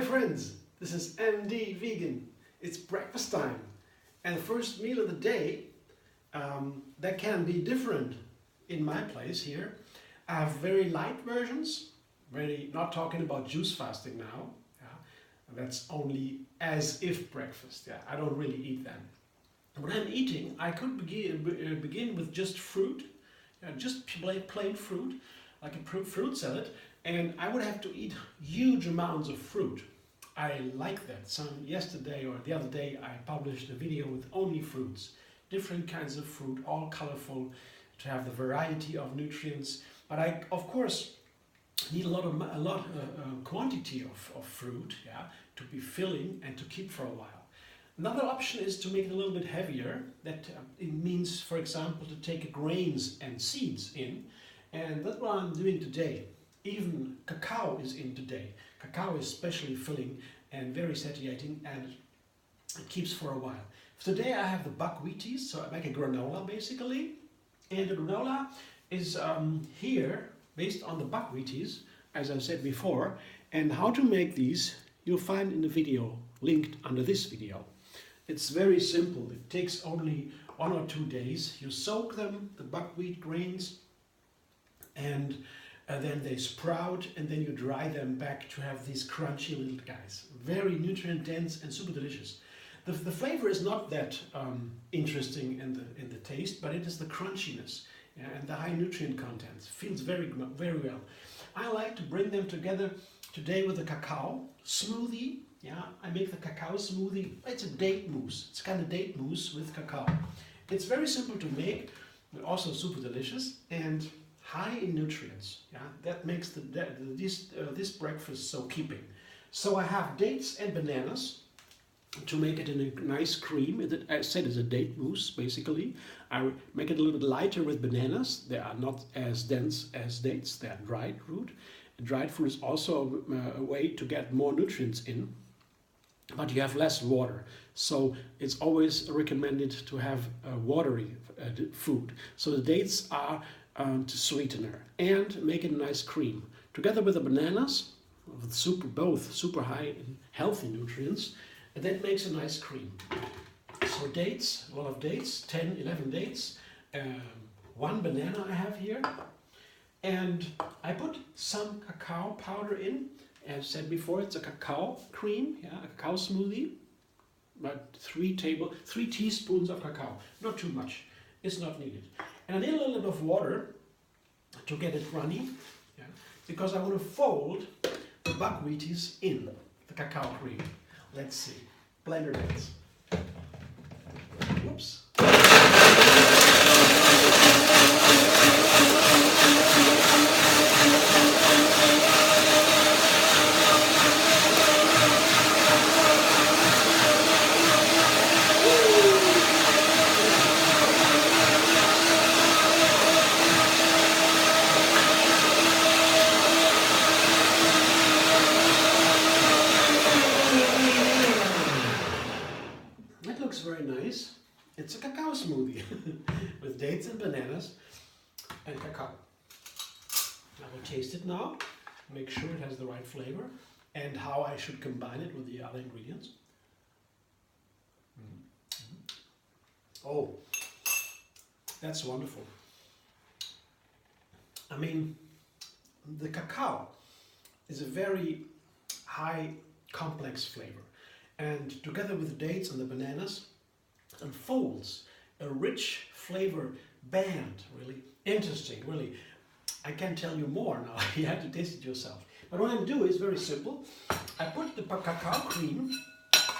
Hi friends, this is MD Vegan. It's breakfast time and the first meal of the day that can be different in my place here. I have very light versions, not talking about juice fasting now. That's only as if breakfast. I don't really eat them. When I'm eating, I could begin with just fruit, just plain fruit, like a fruit salad, and I would have to eat huge amounts of fruit. I like that. Yesterday or the other day I published a video with only fruits, different kinds of fruit, all colorful, to have the variety of nutrients. But I, of course, need a lot of quantity of fruit, to be filling and to keep for a while. Another option is to make it a little bit heavier. That it means, for example, to take grains and seeds in, and that's what I'm doing today. Even cacao is in today. Cacao is especially filling and very satiating, and it keeps for a while. Today I have the buckwheaties, so I make a granola basically, and the granola is here based on the buckwheaties, as I said before. And how to make these you'll find in the video linked under this video. It's very simple. It takes only 1 or 2 days. You soak them, the buckwheat grains, and then they sprout, and then you dry them back to have these crunchy little guys. Very nutrient dense and super delicious. The flavor is not that interesting in the taste, but it is the crunchiness and the high nutrient content. Feels very well. I like to bring them together today with a cacao smoothie. I make the cacao smoothie. It's a date mousse. It's kind of date mousse with cacao. It's very simple to make, but also super delicious and high in nutrients. That makes this breakfast so keeping. So I have dates and bananas to make it in a nice cream. I said it's a date mousse basically. I make it a little bit lighter with bananas. They are not as dense as dates. They are dried fruit. Dried fruit is also a way to get more nutrients in, but you have less water. So it's always recommended to have watery food. So the dates are to sweetener and make it a nice cream. Together with the bananas, with both super high in healthy nutrients, and that makes a nice cream. So dates, a lot of dates, 10, 11 dates, 1 banana I have here. And I put some cacao powder in. As said before, it's a cacao cream, a cacao smoothie. About 3 teaspoons of cacao, not too much. It's not needed. And I need a little bit of water to get it runny, because I want to fold the buckwheaties in the cacao cream. Let's see. Blender bits. Whoops. Very nice. It's a cacao smoothie with dates and bananas and cacao. I will taste it now, make sure it has the right flavor and how I should combine it with the other ingredients. Oh, that's wonderful. I mean, the cacao is a very high complex flavor, and together with the dates and the bananas, unfolds a rich flavor band. Really interesting, really. I can't tell you more now. You have to taste it yourself. But what I do is very simple. I put the cacao cream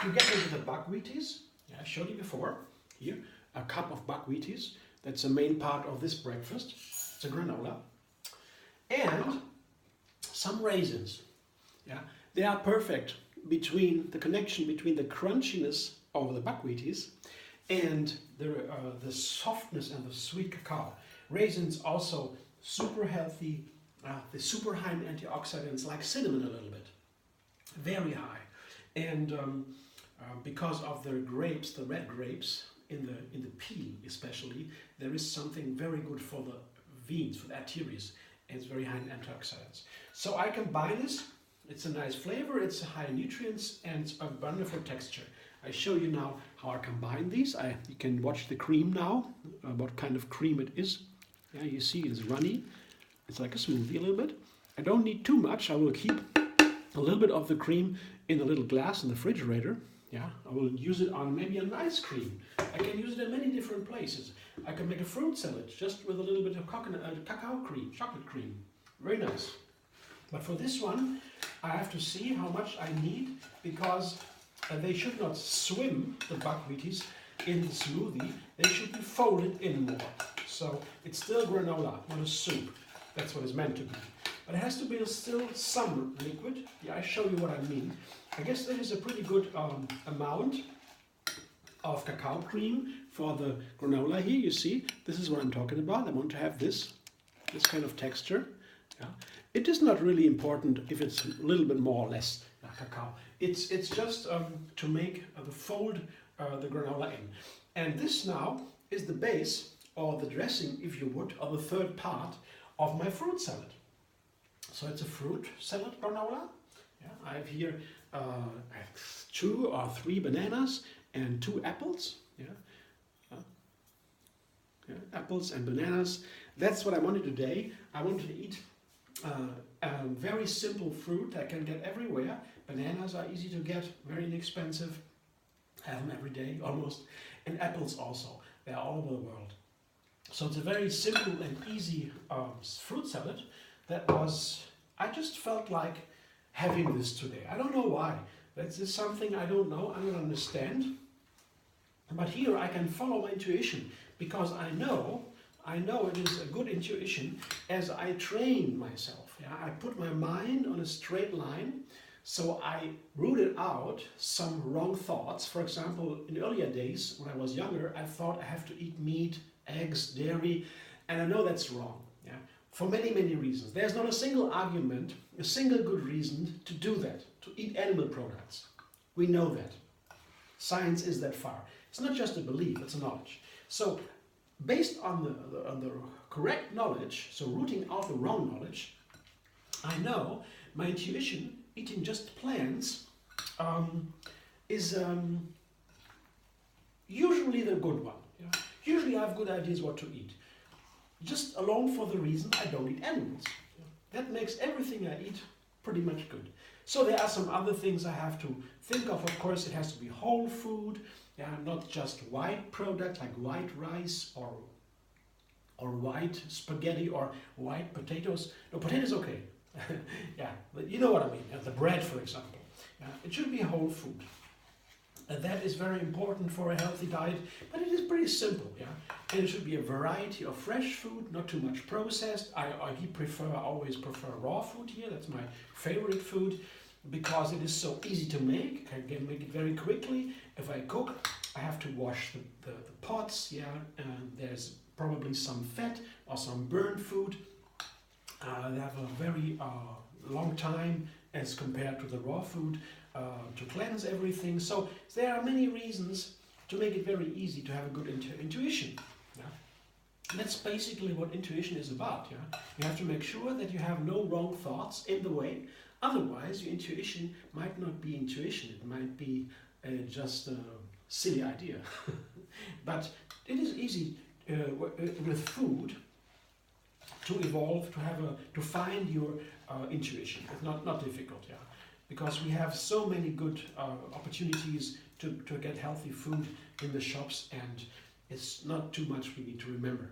together with the buckwheaties. I showed you before. Here, a cup of buckwheaties. That's the main part of this breakfast. It's a granola. And some raisins. They are perfect between the connection between the crunchiness of the buckwheaties and the softness and the sweet cacao. Raisins also super healthy, the super high in antioxidants, like cinnamon a little bit, very high. And because of the grapes, the red grapes in the peel especially, there is something very good for the veins, for the arteries, and it's very high in antioxidants. So I combine this It's a nice flavor, it's high nutrients, and it's a wonderful texture. I show you now how I combine these. You can watch the cream now, what kind of cream it is. Yeah, you see it's runny. It's like a smoothie a little bit. I don't need too much. I will keep a little bit of the cream in a little glass in the refrigerator. Yeah, I will use it on maybe an ice cream. I can use it in many different places. I can make a fruit salad just with a little bit of cacao cream, chocolate cream. Very nice. But for this one, I have to see how much I need, because they should not swim, the buckwheaties, in the smoothie. They should be folded in more. So it's still granola, not a soup. That's what it's meant to be. But it has to be still some liquid. Yeah, I show you what I mean. I guess that is a pretty good amount of cacao cream for the granola here. You see, this is what I'm talking about. I want to have this kind of texture. Yeah. It is not really important if it's a little bit more or less cacao. It's just to make the fold the granola in. And this now is the base, or the dressing, if you would, or the third part of my fruit salad. So it's a fruit salad granola. Yeah, I have here 2 or 3 bananas and 2 apples. Yeah. Apples and bananas. That's what I wanted today. I wanted to eat a very simple fruit I can get everywhere. Bananas are easy to get, very inexpensive. Have them every day almost. And apples also. They're all over the world. So it's a very simple and easy fruit salad. I just felt like having this today. I don't know why. That's just something I don't know, I don't understand. But here I can follow my intuition, because I know it is a good intuition as I train myself. Yeah? I put my mind on a straight line, so I rooted out some wrong thoughts. For example, in earlier days, when I was younger, I thought I have to eat meat, eggs, dairy, and I know that's wrong. Yeah? For many, many reasons. There's not a single argument, a single good reason to do that, to eat animal products. We know that. Science is that far. It's not just a belief, it's a knowledge. So, based on the correct knowledge, so rooting out the wrong knowledge, I know my intuition, eating just plants, is usually the good one. Yeah? Usually I have good ideas what to eat. Just alone for the reason I don't eat animals. That makes everything I eat pretty much good. So there are some other things I have to think of. Of course, it has to be whole food, yeah, not just white product like white rice or white spaghetti or white potatoes. No, potatoes okay. Yeah, but you know what I mean. The bread, for example. Yeah, it should be whole food. That is very important for a healthy diet, but it is pretty simple, yeah. And it should be a variety of fresh food, not too much processed. I always prefer raw food here. That's my favorite food, because it is so easy to make. I can make it very quickly. If I cook, I have to wash the pots, yeah. And there's probably some fat or some burnt food. They have a very long time as compared to the raw food. To cleanse everything. So there are many reasons to make it very easy to have a good intuition. Yeah? That's basically what intuition is about. Yeah? You have to make sure that you have no wrong thoughts in the way. Otherwise, your intuition might not be intuition. It might be just a silly idea. But it is easy with food to evolve, to find your intuition. It's not difficult. Yeah. Because we have so many good opportunities to get healthy food in the shops, and it's not too much we need to remember.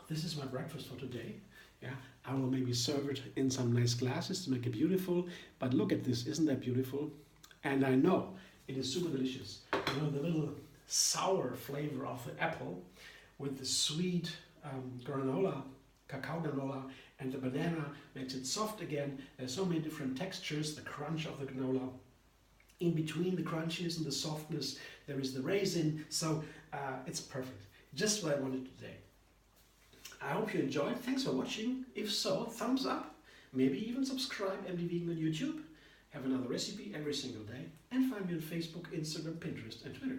This is my breakfast for today. Yeah, I will maybe serve it in some nice glasses to make it beautiful, but look at this, isn't that beautiful? And I know it is super delicious. You know, the little sour flavor of the apple with the sweet granola, cacao granola, and the banana makes it soft again. There's so many different textures, the crunch of the granola. In between the crunchiness and the softness, there is the raisin. So it's perfect. Just what I wanted today. I hope you enjoyed. Thanks for watching. If so, thumbs up. Maybe even subscribe MD Vegan on YouTube. Have another recipe every single day. And find me on Facebook, Instagram, Pinterest, and Twitter.